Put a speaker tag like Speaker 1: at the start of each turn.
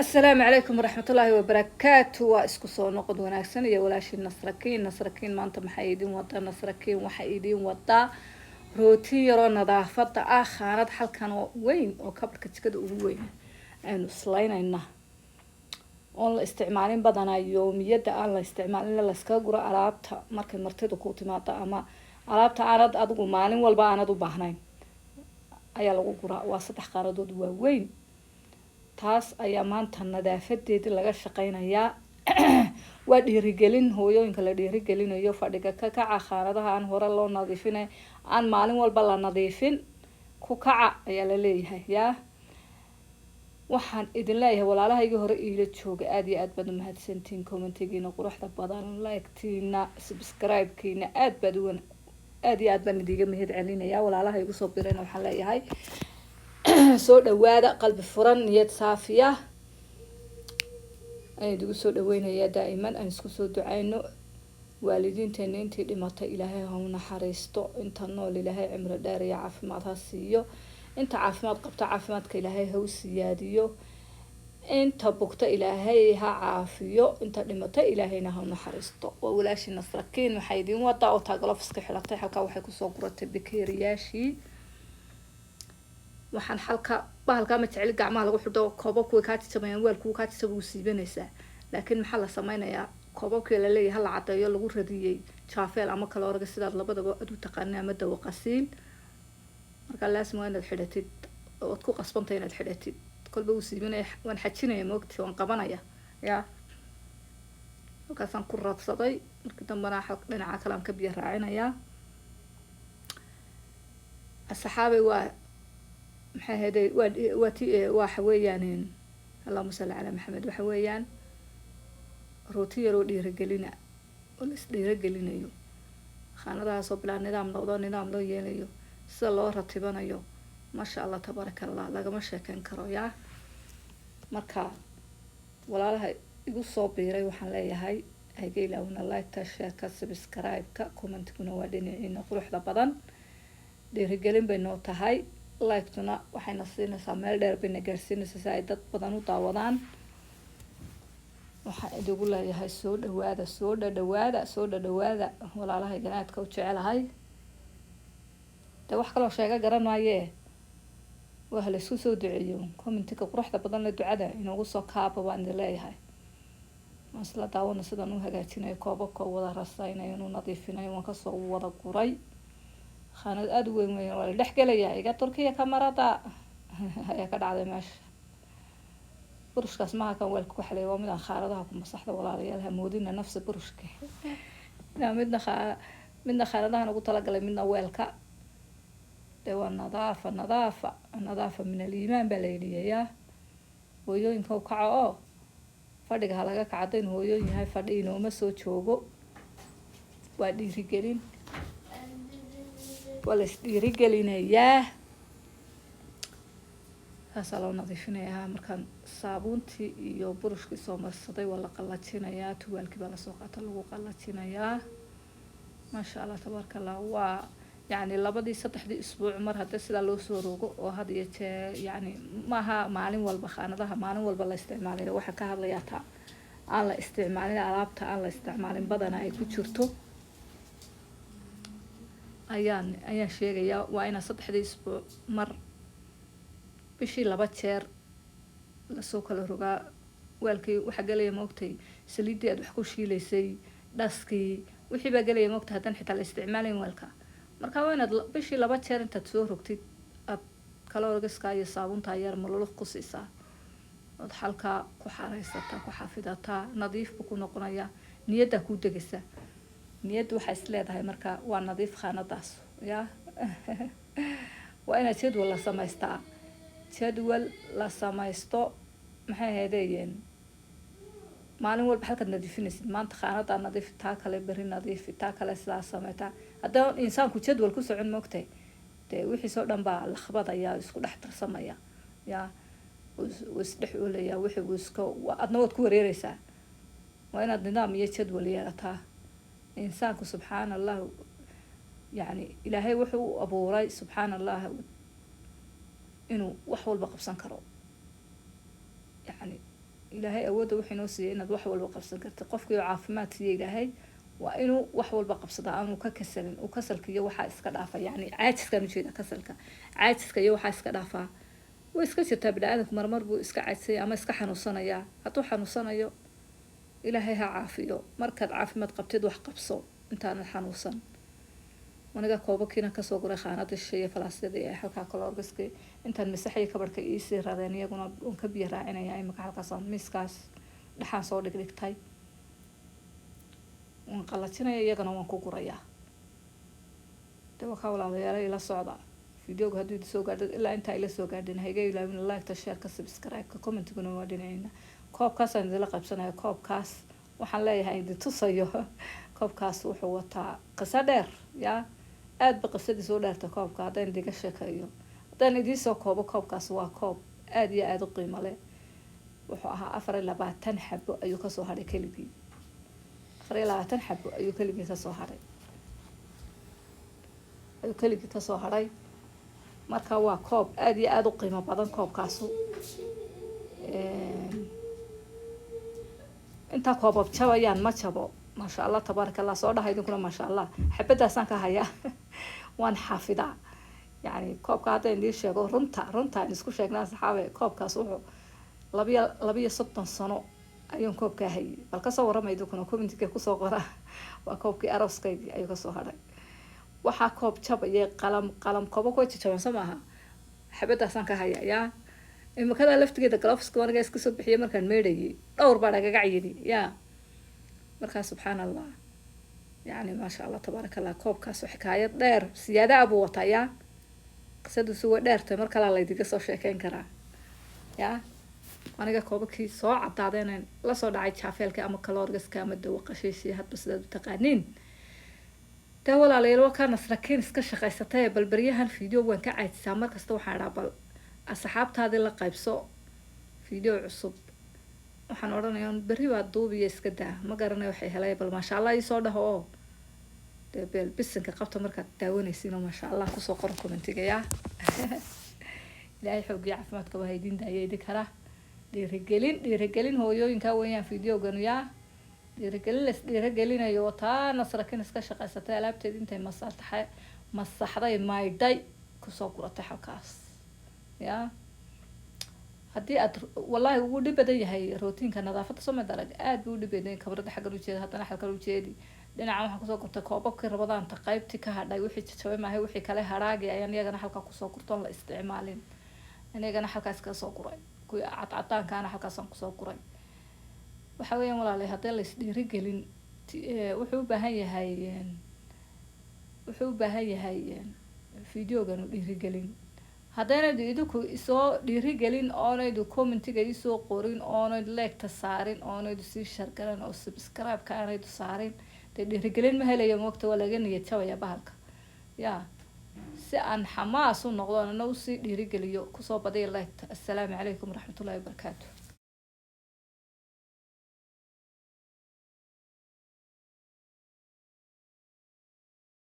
Speaker 1: السلام عليكم ورحمة الله وبركاته واسكو سو نقد وناكسن يا ولاشي نصركين ما انت محايدين وطا نصركين وحايدين وطا روتي يرو نظافة خانad halkan oo weyn oo kabarka jikada ugu weyn aynu islaynayna oo la isticmaalin badana yoomiyada aan la isticmaalin la iska guro alaabta markay martidu ku timaado ama alaabta aanad adigu maalin walba aanad u baahnayn ayaa lagu guraa waa saddex qaaradood waa weyn taas ayaa maanta nadaafadeeda laga shaqeynayaa waa dhiirigelin hooyooyinka la dhiirigelinayo fadhiga ka kaca khaanadaha aan hore loo nadiifinay aan maalin walba la nadiifin ku kaca ayaa la leeyahay yaa waxaan idin leeyahay walaalahayga hore iila jooga aad iyo aad baad u mahadsantiin commentigiina quruxda badan like-tiina subscribe-kiina aad iyo aad baan idiga mahad celinayaa walaalahaygu soo birayna waxaan leeyahay soo dhawaada qalbi furan niyad saafiya ay idigu soo dhaweynaya daa'iman aan isku soo ducayno waalidiinteena intii dhimatay ilaahay ha u naxariisto inta nool ilaahay cimri dheer iyo caafimaad ha siiyo inta caafimaad qabta caafimaadka ilaahay ha u siyaadiyo inta bugta ilaahay ha caafiyo inta dhimatay ilaahayna ha u naxariisto waa walaashi nasrakiin waxay idin wadaa oo taagalofiska xilatay halkaa waxay kusoo guratay bakeeriyaashii waxaan bahalka ma jecel gacmaha lagu xidho koobabku ka tijabayaan weelku ka tijabu siibanaysa laakiin maxaa la sameeyaa koobabkii la leeyahay la cadeeyo lagu radiyay jaafeel ama kala orga sidaad labadaba aad u taqaanay ama dawo qasiil marka laasmo inaad xidhatid oo ku qasbantay inaad xidhatid kolba uu siibanay waan xajinaya moogti waan qabanaya yaa halkaasaan ku raadsaday markii dambana dhinaca kale aan ka biyo raacinaya asxaabi waa maxay haday waxa weeyaan Allahumma salli ala Muhammad waxa weeyaan rooti yar oo dhiirigelina oo la dhiirigelinayo khaanadaha soo bilaan nidaam loo yeelayo sida loo ratibanayo masha Allah tabarakallah lagama sheekan karo yaa marka walaalaha igu soo biiray waxaan leeyahay haygeylawna like share subscribe comment-kuna waa dhinaciina quruxda badan dhiirigelin bay noo tahay like-tuna waxayna siinaysaa meel dheer bayna gaarsiinaysaa si ay dad badan u daawadaan waxaan idigu leeyahay soo dhawaada walaalahay ganaadka u jecelahay de wax kaloo sheega garan maayee waa la isku soo duceeyo commentiga quruxda badan la ducada inoogu soo kaaba baan idin leeyahay masla daawana sidaan u hagaajinayo koobabka wada rasaynayo inuu nadiifinayo waan kasoo wada guray khaanad aad u weyn waa la dhexgelaya iga turkiya kamarada ayaa ka dhacday meesha burushkaas maaha kan weelka ku xaleeyo waa midaan khaanadaha ku masaxda walaalayaal hamoodina nafsi burushka midna khaanadahan ugu talagalay midna weelka dee waa nadaafa min aliimaan baa la yidhiyayaa hooyooyinka u kaco oo fadhiga ha laga kacdo in hooyooyin yahay fadhi inooma soo joogo waa dhiirigelin ولا dhiirigelina hasa loo nadiifinayaa markaan saabuuntii iyo burushkii soo marsaday waa la qalajinayaa tuwaalkii baa lasoo qaata lagu qalajinayaa masha Allah tabarakallah waa yani labadii saddexdii isbuuc mar hadda sidaa loo soo rogo oo had iyo jeer yani maaha maalin walba khaanadaha maalin walba la isticmaalayo waxa ka hadlayaa taa aan la isticmaalin alaabta aan la isticmaalin badana ay ku jirto ayaan sheegayaa waa ina saddexdii isbuuc mar bishii 2 jeer la soo kala rogaa weelkii waxa galaya moogtay saliidii aad wax ku shiilaysay dhaskii wixii baa galaya moogtay hadan xitaa la isticmaalin weelka marka waa inaad bishii 2 jeer intaad soo rogtid aad kala orgaska iyo saabunta yar malolo ku siisaa ood halka ku xareysataa ku xafidataa nadiif buu ku noqonayaa niyada ku degaysa niyadu waxay isleedahay marka waa nadiif khaanadaas yaa waa ina jadwal la samaysto maxay heedeen maalin walba halka nadiifinaysid maanta khaanada nadiif taa kale bari nadiif taa kale sidaas sameeyta haddii insaanku jadwal ku socon moogtay de wixii soo dhan baa la khabadaya isku dhex tarsamaya yaa isdhex ulaya wixii iska adna wad ku wareeraysaa waa inaad nidaam iyo jadwal yeelataa إنسانك سبحان الله يعني إلهي وحو أبو راي سبحان الله إنه وحول بقبسان كرو يعني ilaahay awoodda wuxuu inoo siiyey inaad wax walba qabsan karta qofkii oo caafimaad siiya ilaahay waa inuu wax walba qabsadaa aanu ka kasalin uu kasalka iyo waxaa iska dhaafa yacni caajiskaan ujeeda kasalka caajiska iyo waxaa iska dhaafaa way iska jirtaa bini-aadanku marmar buu iska caajisaya ama iska xanuunsanayaa hadduu xanuunsanayo ilaahay ha caafiyo markaad caafimaad qabtid wax qabso intaanad xanuunsan aniga koobakiina kasoo guray khaanada shisheeye falaasyada ee halkaa kale orgaskii intaan masaxaya kabarhka iisii radeen iyaguna un ka biyo raacinaya imika halkaasaan miiskaas dhaxaan soo dhigdhigtay waan qalajinaya iyagana waan ku gurayaa de waa kaa walaalayaala ila socda videoga hadduu idi soo gaadho ilaa intaa ila soo gaadhin hayga ilaawin like-ta share-ka subscribe-ka commentiguna waa dhinaceyna koobkaasaan idinla qaybsanaya koobkaas waxaan leeyahay idi tusayo koobkaas wuxuu wataa qiso dheer yaa aada ba qisadiisa u dheerta koobka haddaan idiga sheekayo haddaan idiisoo koobo koobkaas waa koob aada iyo aada u qiimo leh wuxuu ahaa 24 xabo ayuu kasoo hadhay keligii 24 xabo ayuu keligii kasoo hadhay marka waa koob aada iyo aada u qiimo badan koobkaasu intaa koobab jabayaan ma jabo maasha allah tabaaraka allah soo dhaha idinkuna maasha allah xabadaasaan ka hayaa waan xaafidaa yacni koobka haddaan idiin sheego runtaan isku sheegnaa saxaabe koobkaas wuxuu labiyo 30 sano ayuun koobkaa hayay bal kasoo warramay idinkuna commentiga kusoo qora waa koobkii arooskaygii ayuu kasoo hadhay waxaa koob jabaya qalam koobo kuwa jajaban soo maaha xabadaasaan ka hayaa yaa imikadaa laftigeeda galofska waniga iska soo bixiyay markaan meedhayay dhowr baa dhagaga yidhi yaa markaa subxaan allah yacni maasha allah tabaaraka allah koobkaas xikaayad dheer siyaada abuu wataa yaa qisadiisu way dheertay mar kalaa laydiga soo sheekeyn karaa yaa aniga koobakii soo caddaadeen lasoo dhacay jaafeelka ama kaloorgaska ama dawo qashiishii hadba sidaad u taqaaniin dee walaalayaal waa kaa nasrakiin iska shaqaysatay balbaryahan video waan ka caajisaa markasta waxaan idhaa bal asxaabtaadii la qaybso video cusub waxaan odhanayaa berri baa duubiya iska daa ma garanayo waxay helay bal maasha allah ii soo dhaho oo dee beel bisinka qabta markaad daawanaysiin oo maasha allah kusoo qoro commentiga yaa ilaahay xoogii caafimaadka waa idin daaya idin kara dhiirigelin hooyooyinkaa weeyaan videogan yaa dhiirigelinayo taa nasrakiin iska shaqaysatay alaabteed intay masaxday maydhay kusoo guratay halkaas yaa haddii aad wallaahi ugu dhib badan yahay rootiinka nadaafadda soo madarag aada buu u dhib badan kabrada xaggan ujeeda haddana xalkan ujeedi dhinaca waxaan kusoo gurtay koobabkii rabadaanta qaybtii ka hadhay wixii jajabay maahay wixii kale haraagi ayaan iyagana halkaa kusoo gurtoon la isticmaalin anigana halkaas kaga soo guray kuwii cadcadaankaana halkaasaan kusoo guray waxa weeyaan walaalay haddii la isdhiirigelin wuxuu u baahan yahay videogan u dhiirigelin haddaynaydu idinku isoo dhiirigelin oonaydu commentiga isoo qorin oonaydu leegta saarin oonaydu sii shargaran oo subscribe-ka aanaydu saarin dee dhiirigelin ma helayo moogta waa laga niyad jabaya bahalka yaa si aan xamaas u noqdo ana usii dhiirigeliyo kusoo badiya leegta assalaamu calaykum waraxmatullahi wabarakaatu